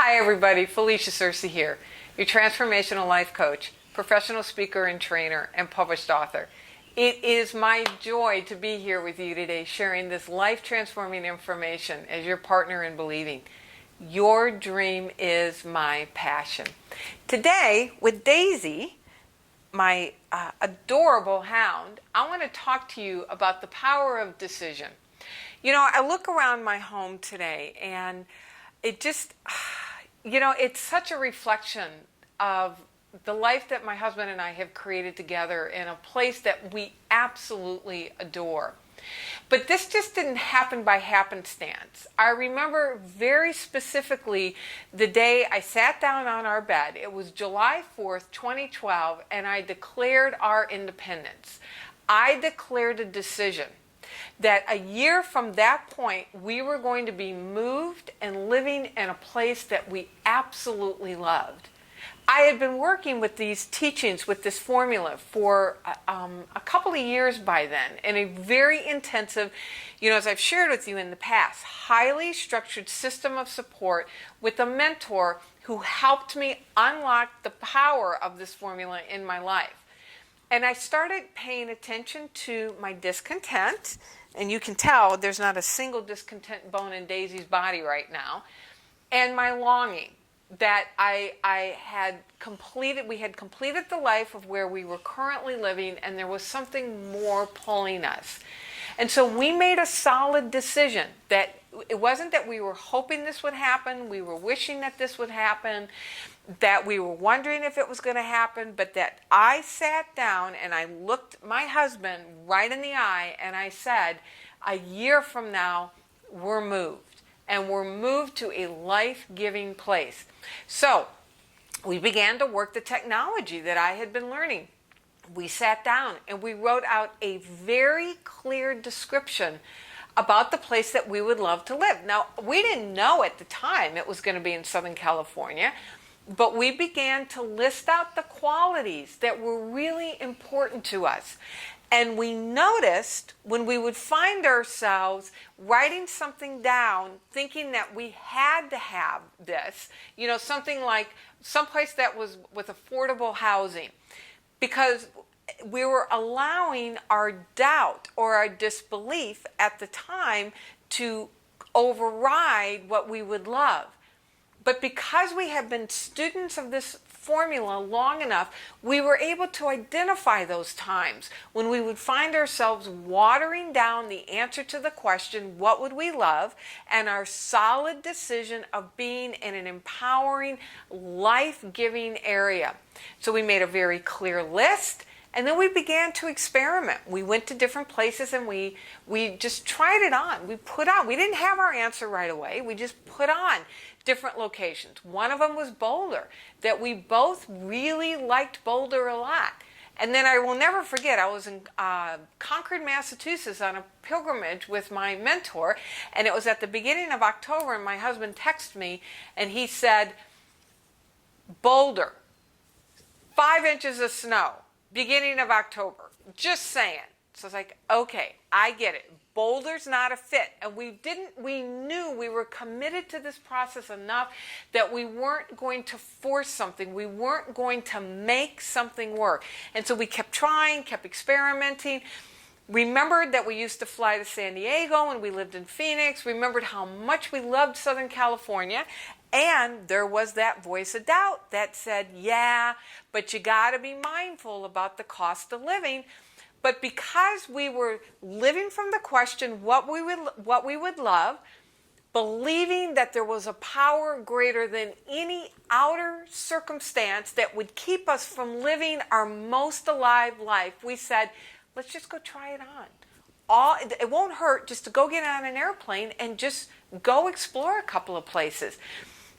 Hi everybody, Felicia Searcy here, your transformational life coach, professional speaker and trainer, and published author. It is my joy to be here with you today sharing this life-transforming information as your partner in believing. Your dream is my passion. Today, with Daisy, my adorable hound, I want to talk to you about the power of decision. You know, I look around my home today and it just, it's such a reflection of the life that my husband and I have created together in a place that we absolutely adore. But this just didn't happen by happenstance. I remember very specifically the day I sat down on our bed. It was July 4th, 2012, and I declared our independence. I declared a decision that a year from that point, we were going to be moved and living in a place that we absolutely loved. I had been working with these teachings, with this formula for a couple of years by then, in a very intensive, as I've shared with you in the past, highly structured system of support with a mentor who helped me unlock the power of this formula in my life. And I started paying attention to my discontent, and you can tell there's not a single discontent bone in Daisy's body right now, and my longing that we had completed the life of where we were currently living, and there was something more pulling us. And so we made a solid decision that it wasn't that we were hoping this would happen, we were wishing that this would happen, that we were wondering if it was going to happen, but that I sat down and I looked my husband right in the eye and I said, a year from now, we're moved. And we're moved to a life-giving place. So we began to work the technology that I had been learning. We sat down and we wrote out a very clear description about the place that we would love to live. Now, we didn't know at the time it was going to be in Southern California, but we began to list out the qualities that were really important to us. And we noticed when we would find ourselves writing something down, thinking that we had to have this, something like someplace that was with affordable housing, because we were allowing our doubt or our disbelief at the time to override what we would love. But because we have been students of this formula long enough, we were able to identify those times when we would find ourselves watering down the answer to the question, what would we love? And our solid decision of being in an empowering, life-giving area. So we made a very clear list. And then we began to experiment. We went to different places and we just tried it on. We didn't have our answer right away. We just put on different locations. One of them was Boulder, that we both really liked Boulder a lot. And then I will never forget, I was in Concord, Massachusetts on a pilgrimage with my mentor, and it was at the beginning of October, and my husband texted me, and he said, Boulder, 5 inches of snow. Beginning of October, just saying. So I was like, okay, I get it. Boulder's not a fit. And we knew we were committed to this process enough that we weren't going to force something. We weren't going to make something work. And so we kept trying, kept experimenting. Remembered that we used to fly to San Diego when we lived in Phoenix. Remembered how much we loved Southern California. And there was that voice of doubt that said, yeah, but you got to be mindful about the cost of living. But because we were living from the question what we would love, believing that there was a power greater than any outer circumstance that would keep us from living our most alive life, we said, let's just go try it on. It won't hurt just to go get on an airplane and just go explore a couple of places.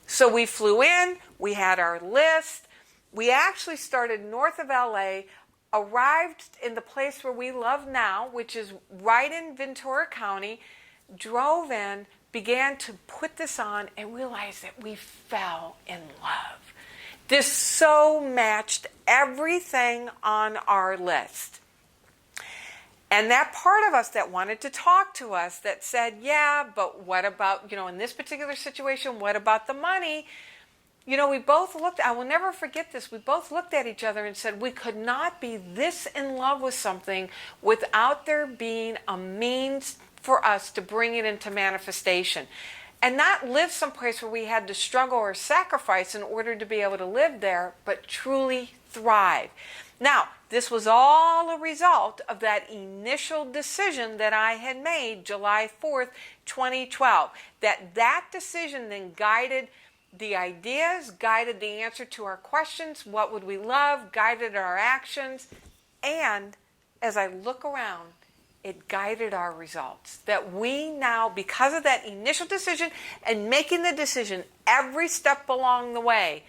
So we flew in, we had our list, we actually started north of LA, arrived in the place where we love now, which is right in Ventura County, drove in, began to put this on, and realized that we fell in love. This so matched everything on our list. And that part of us that wanted to talk to us that said, yeah, but what about, in this particular situation, what about the money? We both looked, I will never forget this, we both looked at each other and said we could not be this in love with something without there being a means for us to bring it into manifestation. And not live someplace where we had to struggle or sacrifice in order to be able to live there, but truly thrive. Now, this was all a result of that initial decision that I had made July 4th, 2012. That decision then guided the ideas, guided the answer to our questions, what would we love, guided our actions, and as I look around, it guided our results. That we now, because of that initial decision and making the decision every step along the way,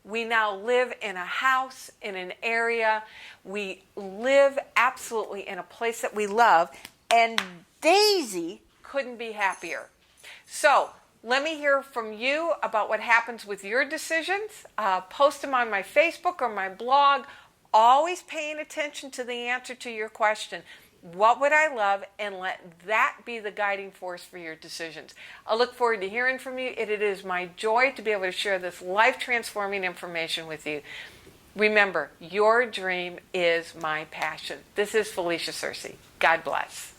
we now live in a house, in an area. We live absolutely in a place that we love. And Daisy couldn't be happier. So let me hear from you about what happens with your decisions. Post them on my Facebook or my blog. Always paying attention to the answer to your question. What would I love? And let that be the guiding force for your decisions. I look forward to hearing from you. It is my joy to be able to share this life-transforming information with you. Remember, your dream is my passion. This is Felicia Searcy. God bless.